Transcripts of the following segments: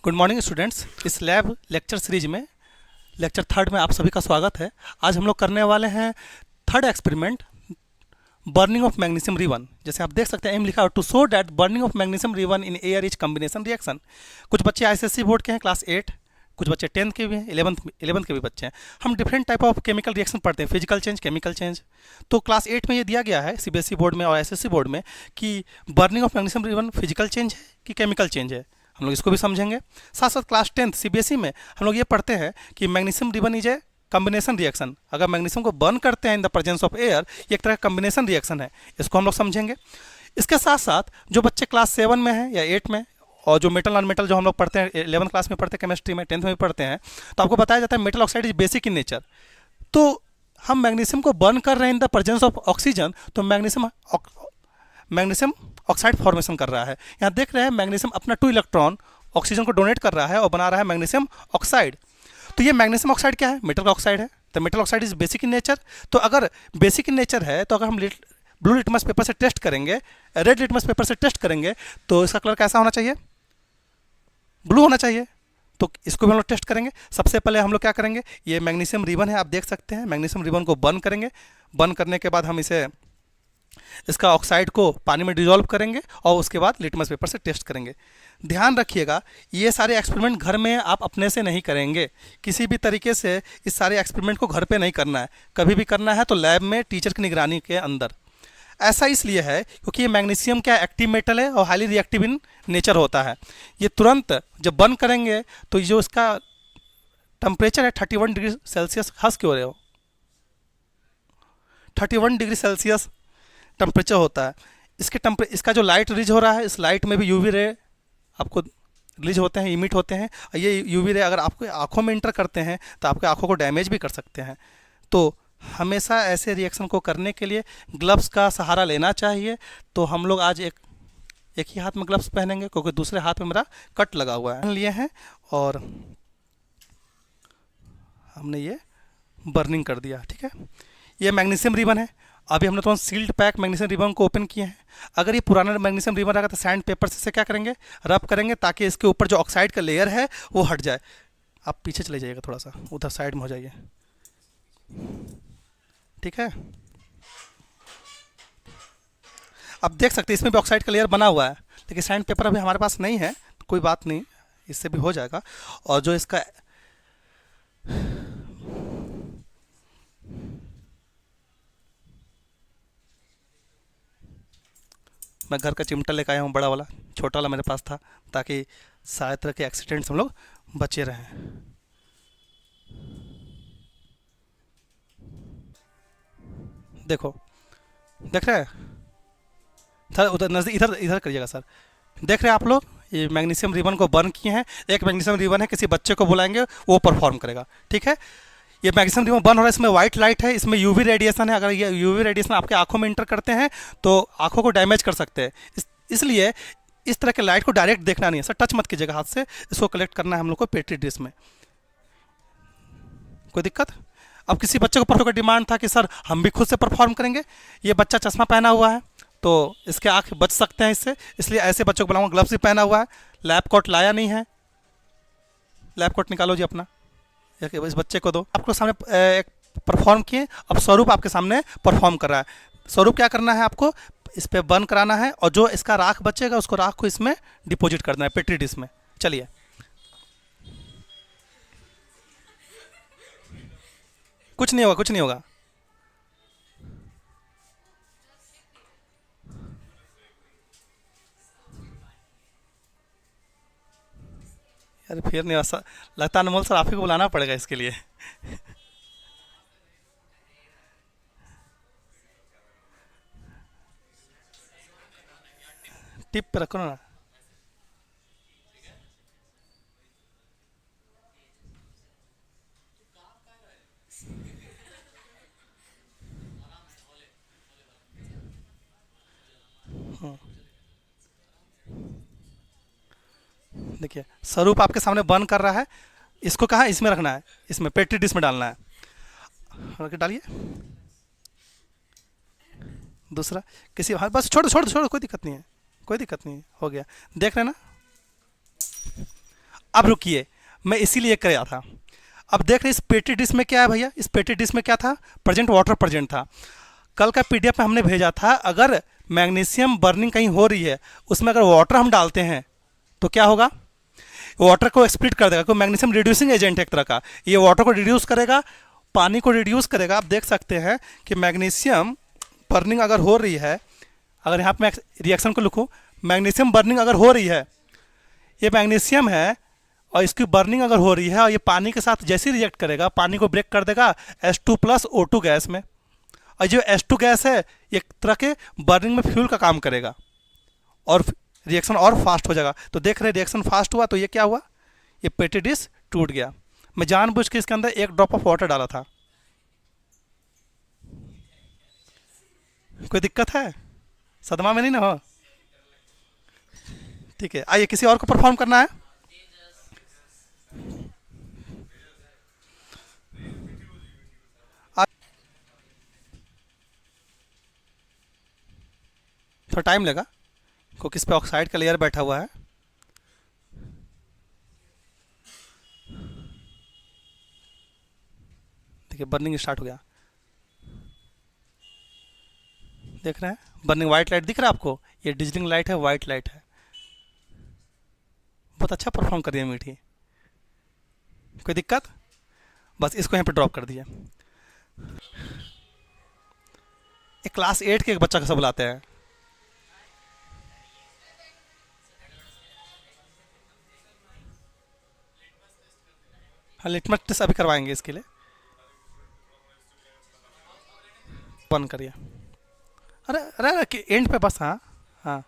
Good morning students. इस lab lecture series में lecture third में आप सभी का स्वागत है। आज हम लोग करने वाले हैं third experiment, burning of magnesium ribbon. जैसे आप देख सकते हैं एम लिखा है to show that burning of magnesium ribbon in air is combination reaction. कुछ बच्चे आईसीएसई बोर्ड के हैं, क्लास 8, कुछ बच्चे 10th के भी हैं, 11th के भी बच्चे हैं। हम different type of chemical reaction पढ़ते हैं, फिजिकल चेंज, केमिकल चेंज। तो क्लास 8 में ये दिया गया है सीबीएसई बोर्ड में और एसएससी बोर्ड में कि burning of magnesium ribbon physical change है कि केमिकल चेंज है। हम लोग इसको भी समझेंगे। साथ साथ क्लास 10th सीबीएसई में हम लोग ये पढ़ते हैं कि magnesium ribbon is a combination reaction. अगर मैग्नीशियम को बर्न करते हैं in the presence of air, ये एक तरह का कॉम्बिनेशन रिएक्शन है, इसको हम लोग समझेंगे। इसके साथ साथ जो बच्चे क्लास 7 में हैं या 8 में, और जो मेटल नॉन मेटल जो हम लोग पढ़ते हैं 11th क्लास में पढ़ते हैं, केमिस्ट्री में 10th में भी पढ़ते हैं, तो आपको बताया जाता है metal oxide is basic in nature. तो हम मैग्नीशियम को बर्न कर रहे हैं in the presence of oxygen, तो मैग्नीशियम ऑक्साइड फॉर्मेशन कर रहा है। यहाँ देख रहे हैं मैग्नीशियम अपना 2 इलेक्ट्रॉन ऑक्सीजन को डोनेट कर रहा है और बना रहा है मैग्नीशियम ऑक्साइड। तो ये मैग्नीशियम ऑक्साइड क्या है? मेटल का ऑक्साइड है। तो metal oxide is basic in nature. तो अगर बेसिक इन नेचर है तो अगर हम ब्लू लिटमस पेपर से टेस्ट करेंगे, रेड लिटमस पेपर से टेस्ट करेंगे, तो इसका कलर कैसा होना चाहिए? ब्लू होना चाहिए। तो इसको भी हम लोग टेस्ट करेंगे। सबसे पहले हम लोग क्या करेंगे, ये मैग्नीशियम रिबन है, आप देख सकते हैं। मैग्नीशियम रिबन को बर्न करेंगे। बर्न करने के बाद हम इसका ऑक्साइड को पानी में डिजोल्व करेंगे और उसके बाद लिटमस पेपर से टेस्ट करेंगे। ध्यान रखिएगा, ये सारे एक्सपेरिमेंट घर में आप अपने से नहीं करेंगे। किसी भी तरीके से इस सारे एक्सपेरिमेंट को घर पे नहीं करना है। कभी भी करना है तो लैब में टीचर की निगरानी के अंदर। ऐसा इसलिए है क्योंकि ये मैग्नीशियम क्या एक्टिव मेटल है और हाईली रिएक्टिव इन नेचर होता है। ये तुरंत जब बर्न करेंगे तो जो इसका टेम्परेचर है 31 डिग्री सेल्सियस, हंस क्यों रहे हो, 31 डिग्री सेल्सियस टेम्परेचर होता है। इसका जो लाइट रिलीज हो रहा है, इस लाइट में भी यूवी रे आपको रिलीज होते हैं, इमिट होते हैं। और ये यूवी रे अगर आपको आँखों में इंटर करते हैं तो आपके आँखों को डैमेज भी कर सकते हैं। तो हमेशा ऐसे रिएक्शन को करने के लिए ग्लव्स का सहारा लेना चाहिए। तो हम लोग आज एक ही हाथ में ग्लव्स पहनेंगे क्योंकि दूसरे हाथ में मेरा कट लगा हुआ है, लिए हैं और हमने ये बर्निंग कर दिया। ठीक है, ये मैग्नीशियम रिबन है। अभी हमने तो सील्ड पैक मैग्नीशियम रिबन को ओपन किए हैं। अगर ये पुराना मैग्नीशियम रिबन रहेगा तो सैंड पेपर से क्या करेंगे, रब करेंगे ताकि इसके ऊपर जो ऑक्साइड का लेयर है वो हट जाए। आप पीछे चले जाइएगा, थोड़ा सा उधर साइड में हो जाइए। ठीक है, अब देख सकते हैं इसमें भी ऑक्साइड का लेयर बना हुआ है, लेकिन सैंड पेपर अभी हमारे पास नहीं है, तो कोई बात नहीं, इससे भी हो जाएगा। और जो इसका मैं घर का चिमटा लेकर आया हूँ, बड़ा वाला, छोटा वाला मेरे पास था, ताकि सारे तरह के एक्सीडेंट से हम लोग बचे रहें। देखो, देख रहे हैं सर, उधर नजदीक, इधर इधर करिएगा सर। देख रहे हैं आप लोग, ये मैग्नीशियम रिबन को बर्न किए हैं। एक मैग्नीशियम रिबन है, किसी बच्चे को बुलाएंगे वो परफॉर्म करेगा। ठीक है, ये मैग्नीशियम रिबन बर्न हो रहा है, इसमें वाइट लाइट है, इसमें यूवी रेडिएशन है। अगर ये यूवी रेडिएशन आपके आंखों में इंटर करते हैं तो आंखों को डैमेज कर सकते हैं। इसलिए इस तरह के लाइट को डायरेक्ट देखना नहीं है सर, टच मत कीजिएगा हाथ से। इसको कलेक्ट करना है हम लोग को पेट्री डिश में। कोई दिक्कत? अब किसी बच्चे को परफॉर्म का डिमांड था कि सर हम भी खुद से परफॉर्म करेंगे। ये बच्चा चश्मा पहना हुआ है तो इसके आँख बच सकते हैं इससे, इसलिए ऐसे बच्चों को बुलाऊंगा। ग्लव्स भी पहना हुआ है, लैब कोट लाया नहीं है। लैब कोट निकालो जी अपना, इस बच्चे को दो। आपको सामने एक परफॉर्म किए, अब स्वरूप आपके सामने परफॉर्म कर रहा है। स्वरूप क्या करना है, आपको इस पर बर्न कराना है और जो इसका राख बचेगा उसको राख को इसमें डिपॉजिट करना है पेट्री डिश में। चलिए, कुछ नहीं होगा, कुछ नहीं होगा। यार फिर नहीं, ऐसा लगता है अनमोल सर आप ही को बुलाना पड़ेगा इसके लिए। टिप पे रखो ना। देखिए, स्वरूप आपके सामने बर्न कर रहा है। इसको कहाँ इसमें रखना है, इसमें पेट्री डिश में डालना है। रख डालिए दूसरा किसी, हाँ बस छोड़ छोड़ छोड़, कोई दिक्कत नहीं है, कोई दिक्कत नहीं है, हो गया। देख रहे ना, अब रुकिए, मैं इसीलिए कराया था। अब देख रहे इस पेटी डिश में क्या है भैया, इस पेटी डिश में क्या था, प्रेजेंट वाटर प्रेजेंट था। कल का पीडीएफ में हमने भेजा था, अगर मैग्नीशियम बर्निंग कहीं हो रही है, उसमें अगर वाटर हम डालते हैं तो क्या होगा, वाटर को एक्सप्लिट कर देगा, क्योंकि मैग्नीशियम रिड्यूसिंग एजेंट है एक तरह का, ये वाटर को रिड्यूस करेगा, पानी को रिड्यूस करेगा। आप देख सकते हैं कि मैग्नीशियम बर्निंग अगर हो रही है, अगर यहाँ पर मैं रिएक्शन को लिखूँ, मैग्नीशियम बर्निंग अगर हो रही है, ये मैग्नीशियम है और इसकी बर्निंग अगर हो रही है और ये पानी के साथ जैसे ही रिएक्ट करेगा, पानी को ब्रेक कर देगा H2+ O2 गैस में, और जो H2 गैस है एक तरह के बर्निंग में फ्यूल का काम करेगा और रिएक्शन और फास्ट हो जाएगा। तो देख रहे रिएक्शन फास्ट हुआ, तो ये क्या हुआ, ये पेटी डिश टूट गया। मैं जानबूझ के इसके अंदर एक ड्रॉप ऑफ वाटर डाला था। कोई दिक्कत है, सदमा में नहीं ना हो? ठीक है, आइए किसी और को परफॉर्म करना है। थोड़ा टाइम लगा क्योंकि इस पे ऑक्साइड का लेयर बैठा हुआ है। देखिए बर्निंग स्टार्ट हो गया, देख रहे हैं बर्निंग, वाइट लाइट दिख रहा है आपको, ये डिजिटल लाइट है, वाइट लाइट है। बहुत अच्छा परफॉर्म कर दिया मीठी। कोई दिक्कत, बस इसको यहाँ पे ड्रॉप कर दिया। एक क्लास 8 के एक बच्चा कैसे बुलाते हैं, हाँ लिटमस टेस्ट अभी करवाएंगे, इसके लिए बंद करिए। अरे अरे अरे एंड पे बस, हाँ हाँ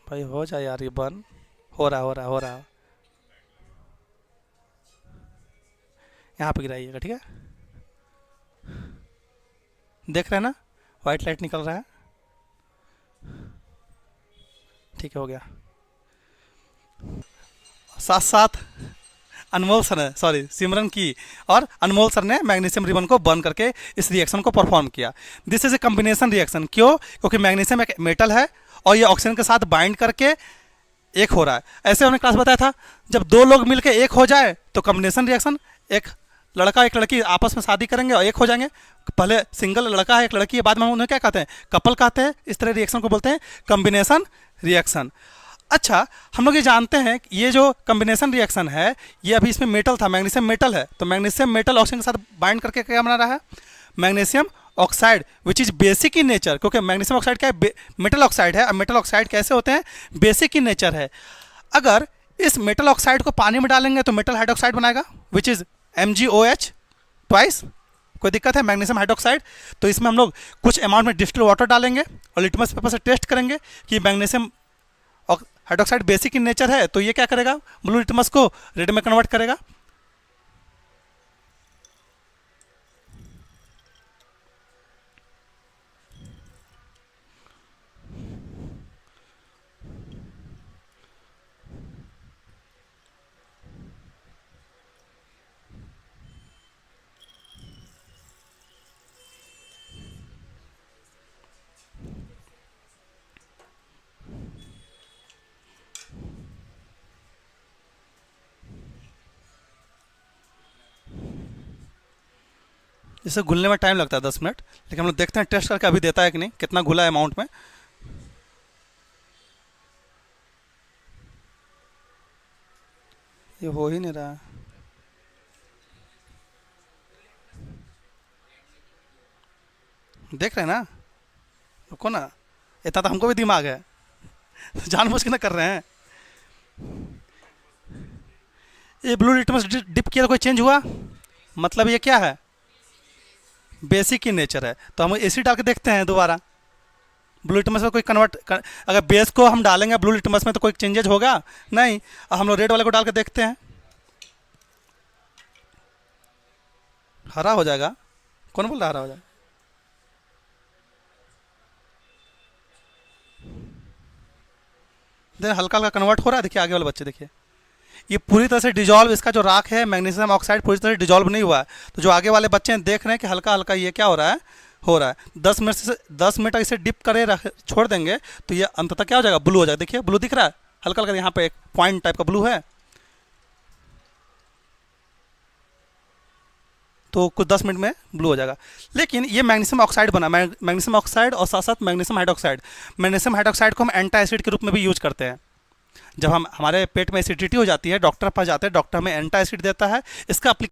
भाई हो जाए यार, ये बंद हो रहा हो रहा हो रहा। यहाँ पे गिराइएगा, ठीक है, देख रहे हैं ना वाइट लाइट निकल रहा है, ठीक है हो गया। साथ साथ अनमोल सर ने, सॉरी सिमरन की और अनमोल सर ने मैग्नीशियम रिबन को बर्न करके इस रिएक्शन को परफॉर्म किया। This is a combination reaction. क्यों? क्योंकि मैग्नीशियम एक मेटल है और ये ऑक्सीजन के साथ बाइंड करके एक हो रहा है। ऐसे हमने क्लास बताया था, जब दो लोग मिलकर एक हो जाए तो कॉम्बिनेशन रिएक्शन, एक लड़का एक लड़की आपस में शादी करेंगे और एक हो जाएंगे। पहले सिंगल लड़का है एक लड़की है, बाद में उन्हें क्या कहते हैं, कपल कहते हैं। इस तरह रिएक्शन को बोलते हैं कॉम्बिनेशन रिएक्शन। अच्छा, हम लोग ये जानते हैं कि ये जो कॉम्बिनेशन रिएक्शन है, ये अभी इसमें मेटल था, मैग्नीशियम मेटल है, तो मैग्नीशियम मेटल ऑक्सीजन के साथ बाइंड करके क्या बना रहा है, magnesium oxide, which is basic in nature. क्योंकि मैग्नीशियम ऑक्साइड क्या है, मेटल ऑक्साइड है। अब मेटल ऑक्साइड कैसे होते हैं, बेसिक इन नेचर है। अगर इस मेटल ऑक्साइड को पानी में डालेंगे तो मेटल हाइड्रोक्साइड बनाएगा, विच इज MgOH ट्वाइस। कोई दिक्कत है, मैग्नीशियम हाइड्रोक्साइड। तो इसमें हम लोग कुछ अमाउंट में डिस्टिल वाटर डालेंगे और लिटमस पेपर से टेस्ट करेंगे कि magnesium hydroxide basic in nature है, तो ये क्या करेगा, ब्लू लिटमस को रेड में कन्वर्ट करेगा। इसे घुलने में टाइम लगता है 10 मिनट, लेकिन हम लोग देखते हैं टेस्ट करके अभी देता है कि नहीं, कितना घुला है अमाउंट में। ये हो ही नहीं रहा है, देख रहे हैं ना, रुको ना, इतना तो हमको भी दिमाग है, जानबूझ के ना कर रहे हैं। ये ब्लू लिटमस डिप किया तो कोई चेंज हुआ, मतलब ये क्या है, बेसिक इन नेचर है। तो हम एसिड डाल के देखते हैं दोबारा, ब्लू लिटमस में कोई अगर बेस को हम डालेंगे ब्लू लिटमस में तो कोई चेंजेज होगा नहीं। अब हम लोग रेड वाले को डाल के देखते हैं, हरा हो जाएगा। कौन बोल रहा हरा हो जाएगा, देखिए हल्का हल्का कन्वर्ट हो रहा है, देखिए आगे वाले बच्चे देखिए, ये पूरी तरह से डिजॉल्व, इसका जो राख है मैग्नीशियम ऑक्साइड पूरी तरह से डिजॉल्व नहीं हुआ है। तो जो आगे वाले बच्चे हैं देख रहे हैं कि हल्का हल्का ये क्या हो रहा है 10 मिनट तक इसे डिप करे छोड़ देंगे तो ये अंततः क्या हो जाएगा, ब्लू हो जाएगा। देखिए ब्लू दिख रहा है हल्का हल्का, यहाँ पे एक पॉइंट टाइप का ब्लू है। तो कुछ 10 मिनट में ब्लू हो जाएगा। लेकिन ये मैग्नीशियम ऑक्साइड बना, मैग्नीशियम ऑक्साइड और साथ साथ मैग्नीशियम हाइड्रोक्साइड। मैग्नीशियम हाइड्रोक्साइड को हम एंटी एसिड के रूप में भी यूज करते हैं। जब हम हमारे पेट में एसिडिटी हो जाती है, डॉक्टर के पास जाते हैं, डॉक्टर हमें एंटी एसिड देता है। इसका